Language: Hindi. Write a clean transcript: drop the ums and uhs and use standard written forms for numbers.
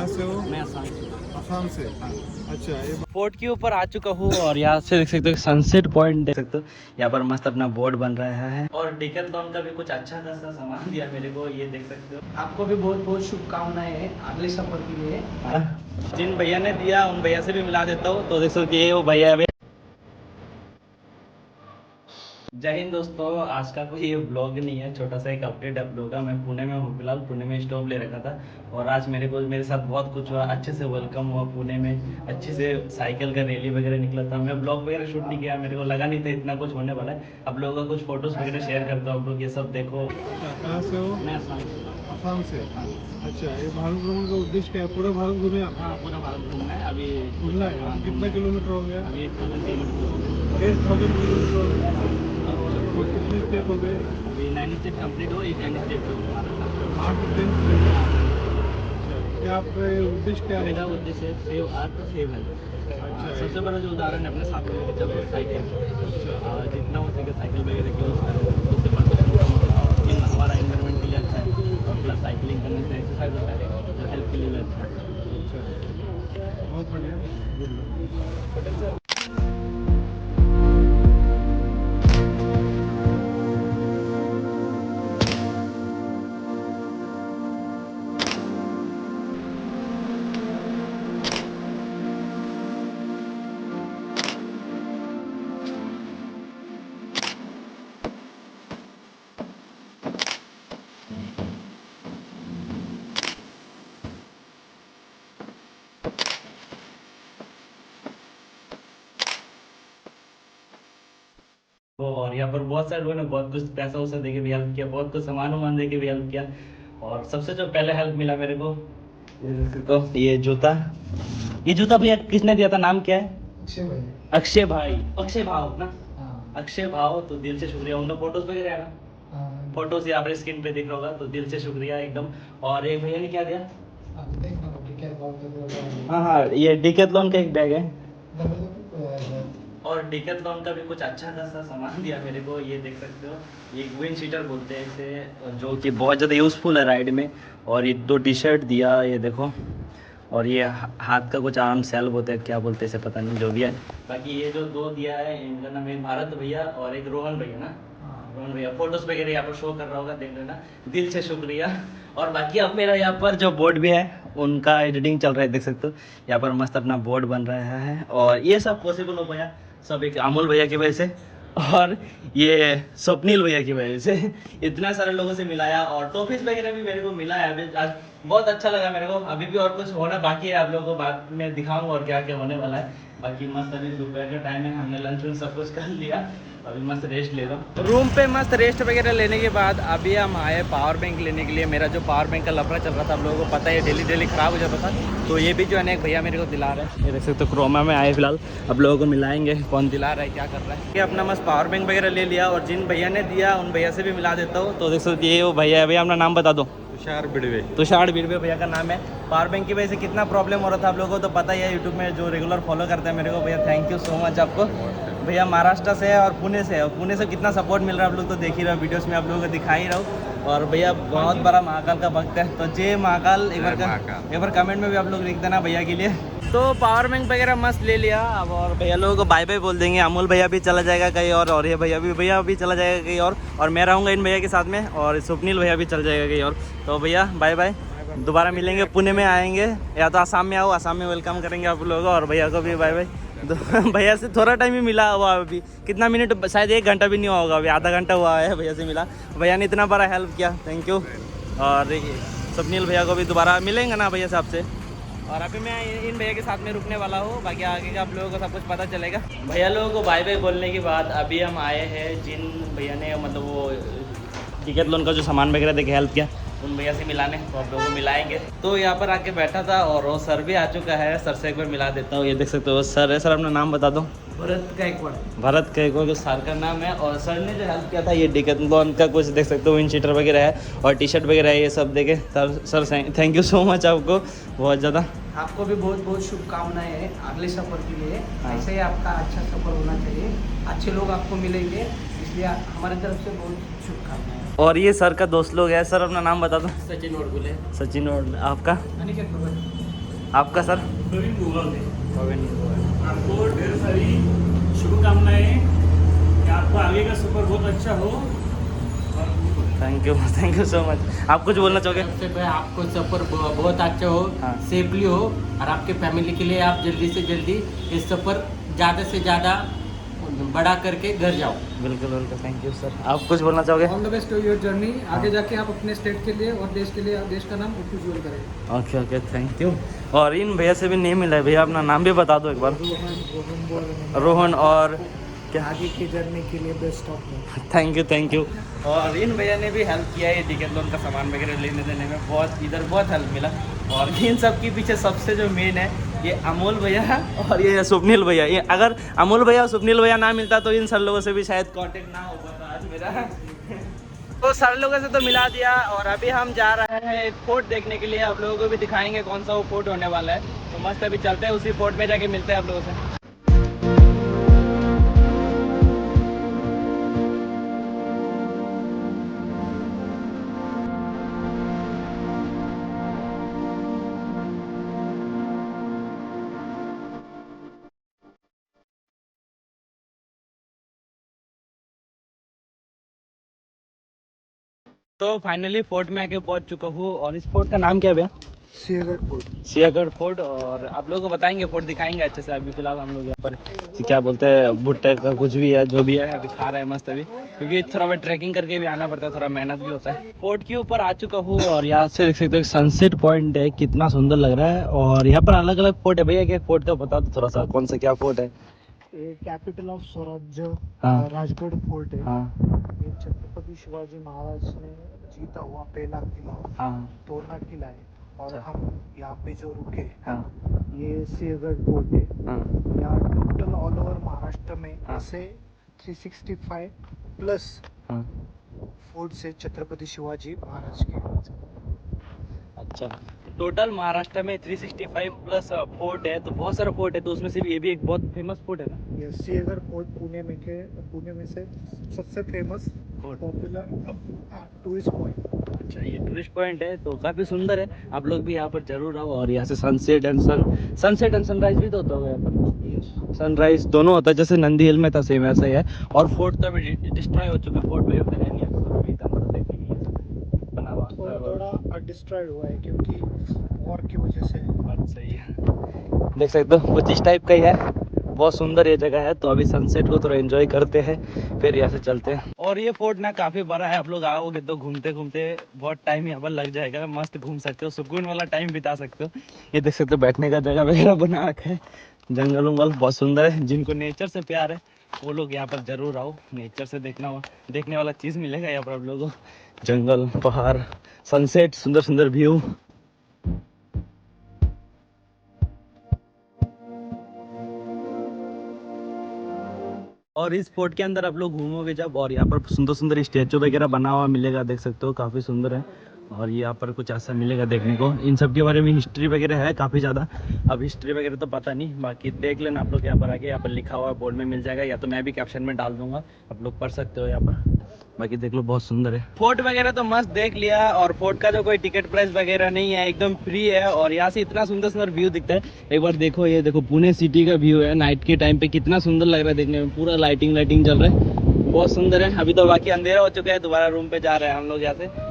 कहाँ से हो? मैं आसाम से। आसाम से। अच्छा, ये फोर्ट के ऊपर आ चुका हूँ और यहाँ से देख सकते हो सनसेट पॉइंट देख सकते हो। यहाँ पर मस्त अपना बोर्ड बन रहा है और डिकैथलॉन का भी कुछ अच्छा खासा सामान दिया मेरे को, ये देख सकते हो। आपको भी बहुत बहुत शुभकामनाएं हैं अगले सफर के लिए। जिन भैया ने दिया उन भैया से भी मिला देता हूँ। तो देख सकते हो ये वो भैया है। जय हिंद दोस्तों, आज का कोई ये ब्लॉग नहीं है, छोटा सा एक अपडेट आप लोगों का। मैं पुणे में हूँ फिलहाल, पुणे में स्टॉप ले रखा था और आज मेरे साथ बहुत कुछ हुआ, अच्छे से वेलकम हुआ पुणे में, अच्छे से साइकिल का रैली वगैरह निकला था। मैं ब्लॉग वगैरह शूट नहीं किया, मेरे को लगा नहीं था इतना कुछ होने वाला है। आप लोगों का कुछ फोटोज़ वगैरह शेयर करता हूँ, आप लोग ये सब देखो। कहाँ से हो? मैं आसाम से। आसाम से। अच्छा, ये भारत भ्रमण का उद्देश्य क्या है? पूरा भारत घूमे आप? हाँ, पूरा भारत घूमना है अभी। घूमना है? हाँ, कितना किलोमीटर हो गया? अभी 1000 किलोमीटर हो गया। 1000 किलोमीटर हो गया। और कितने स्टेप हो गए? अभी 9 स्टेप कंप्लीट हो, 10 स्टेप हो। 8 से 10 स्टेप। अच्छा, क्या आपका ये उद्देश्य क्या है? मेरा उद्देश्य है सेव अर्थ सेव हेल्थ। अच्छा, सबसे बड़ा जो उदाहरण है अपने साथ में लेके चलो साइकिल। जितना हो सके साइकिल वगैरह यूज़ करो, उससे प्रदूषण कम होगा और ये हमारा एनवायरनमेंट के लिए अच्छा है। और प्लस साइकिलिंग करने से एक्सरसाइज होता है जो हेल्थ के लिए भी अच्छा है। अच्छा, बहुत बढ़िया, गुड। वो और यहाँ पर बहुत सारे लोगों ने बहुत कुछ पैसा वैसा दे के भी हेल्प किया, बहुत कुछ सामान वामान दे के भी हेल्प किया। और सबसे जो पहले हेल्प मिला मेरे को, तो ये जूता भैया किसने दिया था, नाम क्या है? अक्षय भाई। अक्षय भाई, अक्षय भाव ना। हाँ, अक्षय भाव, तो दिल से शुक्रिया। उनका फोटोज वगैरह है ना, हाँ, फोटोज यहाँ पर स्क्रीन पे दिख रहा होगा, तो दिल से शुक्रिया एकदम। और एक भैया ने क्या दिया? आप देखना टिकट बहुत हाँ हाँ, ये डिकैथलॉन का एक बैग है है। और डिकैथलॉन का भी कुछ अच्छा खासा सामान दिया मेरे को, ये देख सकते हो। ये विंड शीटर बोलते हैं इसे, जो कि बहुत ज़्यादा यूज़फुल है राइड में। और ये 2 टी शर्ट दिया, ये देखो। और ये हाथ का कुछ आर्म सेल बोलते हैं, क्या बोलते हैं इसे पता नहीं, जो भी है। बाकी ये जो 2 दिया है इनका नाम है भारत भैया और एक रोहन भैया ना। रोहन भैया फोटोज़ वगैरह यहाँ पर शो कर रहा होगा, देख लेना, दिल से शुक्रिया। और बाकी अब मेरा यहाँ पर जो बोर्ड भी है उनका एडिटिंग चल रहा है, देख सकते हो। यहाँ पर मस्त अपना बोर्ड बन रहा है और ये सब पॉसिबल हो पाया सब एक अमोल भैया की वजह से और ये स्वप्निल भैया की वजह से। इतना सारे लोगों से मिलाया और टॉफीज वगैरह भी मेरे को मिला है अभी। आज बहुत अच्छा लगा मेरे को। अभी भी और कुछ होना बाकी है, आप लोगों को बाद में दिखाऊंगा और क्या क्या होने वाला है। बाकी मस्त अभी दोपहर का टाइम है, हमने लंच वंच सब कुछ कर लिया, अभी मस्त रेस्ट ले रहा हूँ रूम पे। मस्त रेस्ट वगैरह लेने के बाद अभी हम आए पावर बैंक लेने के लिए। मेरा जो पावर बैंक का लफड़ा चल रहा था, आप लोगों को पता है, डेली ख़राब हो जाता था। तो ये भी जो है ना एक भैया मेरे को दिला रहे हैं, ये देख सकते हो। क्रोमा में आए फिलहाल, अब लोगों को मिलाएंगे कौन दिला रहा है, क्या कर रहा है। ये अपना मस्त पावर बैंक वगैरह ले लिया और जिन भैया ने दिया उन भैया से भी मिला देता हूँ। तो देख सकते ये वो भैया है। भैया अपना नाम बता दो। तुषार बिड़वे। तुषार बिड़वे भैया का नाम है। पावर बैंक की वजह से कितना प्रॉब्लम हो रहा था आप लोगों को तो पता ही है, यूट्यूब में जो रेगुलर फॉलो करते हैं मेरे को। भैया थैंक यू सो मच आपको। भैया महाराष्ट्र से है और पुणे से है, और पुणे से कितना सपोर्ट मिल रहा है आप लोग तो देख ही रहे हो, वीडियोस में आप लोगों को दिखा ही रहा हूँ। और भैया बहुत बड़ा महाकाल का भक्त है, तो जय महाकाल। एक बार कमेंट में भी आप लोग लिख देना भैया के लिए। तो पावर बैंक वगैरह मस्त ले लिया अब, और भैया लोगों को बाय बाय बोल देंगे। अमोल भैया भी चला जाएगा कहीं और ये भैया भी चला जाएगा कहीं और मैं रहूँगा इन भैया के साथ में, और स्वप्निल भैया भी चल जाएगा कहीं और। तो भैया बाय बाय, दोबारा मिलेंगे, पुणे में आएंगे या तो आसाम में आओ, आसाम में वेलकम करेंगे आप लोगों को। और भैया को भी बाय बाय। भैया से थोड़ा टाइम ही मिला हुआ अभी, कितना मिनट, शायद 1 घंटा भी नहीं हुआ होगा, अभी आधा घंटा हुआ है भैया से मिला। भैया ने इतना बड़ा हेल्प किया, थैंक यू। और स्वप्निल भैया को भी दोबारा मिलेंगे ना भैया साहब से। और अभी मैं इन भैया के साथ में रुकने वाला हूँ, बाकी आगे का आप लोगों को सब कुछ पता चलेगा। भैया लोगों को बाय बाय बोलने के बाद अभी हम आए हैं जिन भैया ने मतलब वो डिकैथलॉन का जो सामान वगैरह देके हेल्प किया उन भैया से मिलाने, तो आप लोगों को मिलाएंगे। तो यहाँ पर आके बैठा था और वो सर भी आ चुका है, सर से एक बार मिला देता हूँ। ये देख सकते हो सर है। सर अपना नाम बता दो। भरत गायकवाड़। भरत गायकवाड़ जो सर का नाम है। और सर ने जो हेल्प किया था ये डिकैथलॉन का कुछ देख सकते हो, विंड शीटर वगैरह है और टी शर्ट वगैरह है, ये सब देखे sir thank you so much आपको बहुत ज़्यादा। आपको भी बहुत बहुत शुभकामनाएं हैं अगले सफर के लिए। ऐसे ही आपका अच्छा सफर होना चाहिए, अच्छे लोग आपको मिलेंगे, इसलिए हमारी तरफ से बहुत शुभकामनाएं। और ये सर का दोस्त लोग है। सर अपना नाम बता दो। सचिन और बोले। सचिन। और आपका? अनिकेत भगत। आपका सर? प्रवीण गोगावले। गोविंद। आपको ढेर सारी शुभकामनाएं कि आपका आगे का सफर बहुत अच्छा हो। Thank you so much. आप कुछ बोलना चाहोगे? सबसे पहले आपको सफर बहुत अच्छा हो, हाँ। सेफली हो, और आपके फैमिली के लिए आप जल्दी से जल्दी इस सफर ज़्यादा से ज़्यादा बड़ा करके घर जाओ। बिल्कुल बिल्कुल, थैंक यू सर। आप कुछ बोलना चाहोगे? All the best to your journey. हाँ। आगे जाके आप अपने स्टेट के लिए और देश के लिए देश का नाम उज्जवल करें। Okay okay, thank you. और इन भैया से भी नहीं मिला है, भैया अपना नाम भी बता दो एक बार। रोहन। और क्या? आगे की जर्नी के लिए best of luck. Thank you. और इन भैया ने भी हेल्प किया है डिकैथलॉन का सामान वगैरह लेने देने में, बहुत इधर बहुत हेल्प मिला। और इन सब के पीछे सबसे जो मेन है ये अमोल भैया और ये स्वप्निल भैया। ये अगर अमोल भैया और स्वप्निल भैया ना मिलता तो इन सर लोगों से भी शायद कांटेक्ट ना हो पाता आज मेरा। तो सर लोगों से तो मिला दिया, और अभी हम जा रहे हैं एक फोर्ट देखने के लिए। आप लोगों को भी दिखाएंगे कौन सा वो फोर्ट होने वाला है। तो मस्त अभी चलते हैं, उसी फोर्ट में जाके मिलते हैं आप लोगों से। तो फाइनली फोर्ट में आके पहुंच चुका हूँ, और इस फोर्ट का नाम क्या है भैया? सियागढ़ फोर्ट। और आप लोगों को बताएंगे, फोर्ट दिखाएंगे अच्छे से। अभी फिलहाल हम लोग यहाँ पर क्या बोलते हैं, भुट्टे का कुछ भी है, जो भी है अभी खा रहे हैं मस्त अभी, क्योंकि थोड़ा मैं ट्रैकिंग करके भी आना पड़ता है, थोड़ा मेहनत भी होता है। फोर्ट के ऊपर आ चुका हूँ, और यहाँ से देख सकते हो सनसेट पॉइंट है, कितना सुंदर लग रहा है। और यहाँ पर अलग अलग फोर्ट है। भैया एक फोर्ट का बता दो थोड़ा सा, कौन सा क्या फोर्ट है? कैपिटल ऑफ स्वराज्य हाँ। राजगढ़ फोर्ट है। हाँ ये छत्रपति शिवाजी महाराज ने जीता हुआ पहला किला, हाँ तोरना किला है। और अच्छा। हम यहाँ पे जो रुके, हाँ ये सिंहगढ़ फोर्ट है। हाँ यहाँ टोटल ऑल ओवर महाराष्ट्र में हाँ। ऐसे 365 प्लस हाँ। फोर्ट से छत्रपति शिवाजी महाराज के। अच्छा, टोटल महाराष्ट्र में 365 प्लस फोर्ट है, तो बहुत सारा फोर्ट है, तो उसमें से भी ये भी एक बहुत फेमस फोर्ट है ना? ये सिंहगढ़ फोर्ट पुणे में से सबसे famous fort. Popular tourist point. अच्छा, ये टूरिस्ट पॉइंट है तो काफ़ी सुंदर है। आप लोग भी यहाँ पर जरूर आओ। और यहाँ से सनसेट एंड सनराइज भी तो होता होगा यहाँ पर। सनराइज दोनों होता है, जैसे नंदी हिल में था सेम ऐसा ही है। और फोर्ट तो अभी डिस्ट्रॉय हो चुका है, फोर्ट में है नहीं बना हुआ। थोड़ा डिस्ट्रॉयड हुआ है क्योंकि वॉर की वजह से। बात सही है। देख सकते हो कुछ इस टाइप का ही है, बहुत सुंदर ये जगह है। तो अभी सनसेट को थोड़ा एंजॉय करते हैं, फिर यहाँ से चलते हैं। और ये फोर्ट ना काफ़ी बड़ा है, आप लोग आओगे तो घूमते घूमते बहुत टाइम यहाँ पर लग जाएगा। मस्त घूम सकते हो, सुकून वाला टाइम बिता सकते हो। ये देख सकते हो बैठने का जगह वगैरह बना रखा है, जंगल उंगल बहुत सुंदर है। जिनको नेचर से प्यार है वो लोग यहाँ पर जरूर आओ। नेचर से देखने वाला चीज़ मिलेगा यहाँ पर आप लोगों को, जंगल, पहाड़, सनसेट, सुंदर सुंदर व्यू। और इस फोर्ट के अंदर आप लोग घूमोगे जब, और यहाँ पर सुंदर सुंदर स्टैचू वगैरह बना हुआ मिलेगा, देख सकते हो काफ़ी सुंदर है। और यहाँ पर कुछ ऐसा मिलेगा देखने को। इन सब के बारे में हिस्ट्री वगैरह है काफ़ी ज़्यादा, अब हिस्ट्री वगैरह तो पता नहीं, बाकी देख लेना आप लोग यहाँ पर आके। यहाँ पर लिखा हुआ बोर्ड में मिल जाएगा, या तो मैं भी कैप्शन में डाल दूंगा, आप लोग पढ़ सकते हो यहाँ पर। बाकी देख लो बहुत सुंदर है। फोर्ट वगैरह तो मस्त देख लिया, और फोर्ट का जो कोई टिकट प्राइस वगैरह नहीं है, एकदम फ्री है। और यहाँ से इतना सुंदर सुंदर व्यू दिखता है, एक बार देखो। ये देखो पुणे सिटी का व्यू है नाइट के टाइम पे, कितना सुंदर लग रहा है देखने में। पूरा लाइटिंग चल रहा है, बहुत सुंदर है। अभी तो बाकी अंधेरा हो चुका है, दोबारा रूम पे जा रहे हैं हम लोग यहाँ से।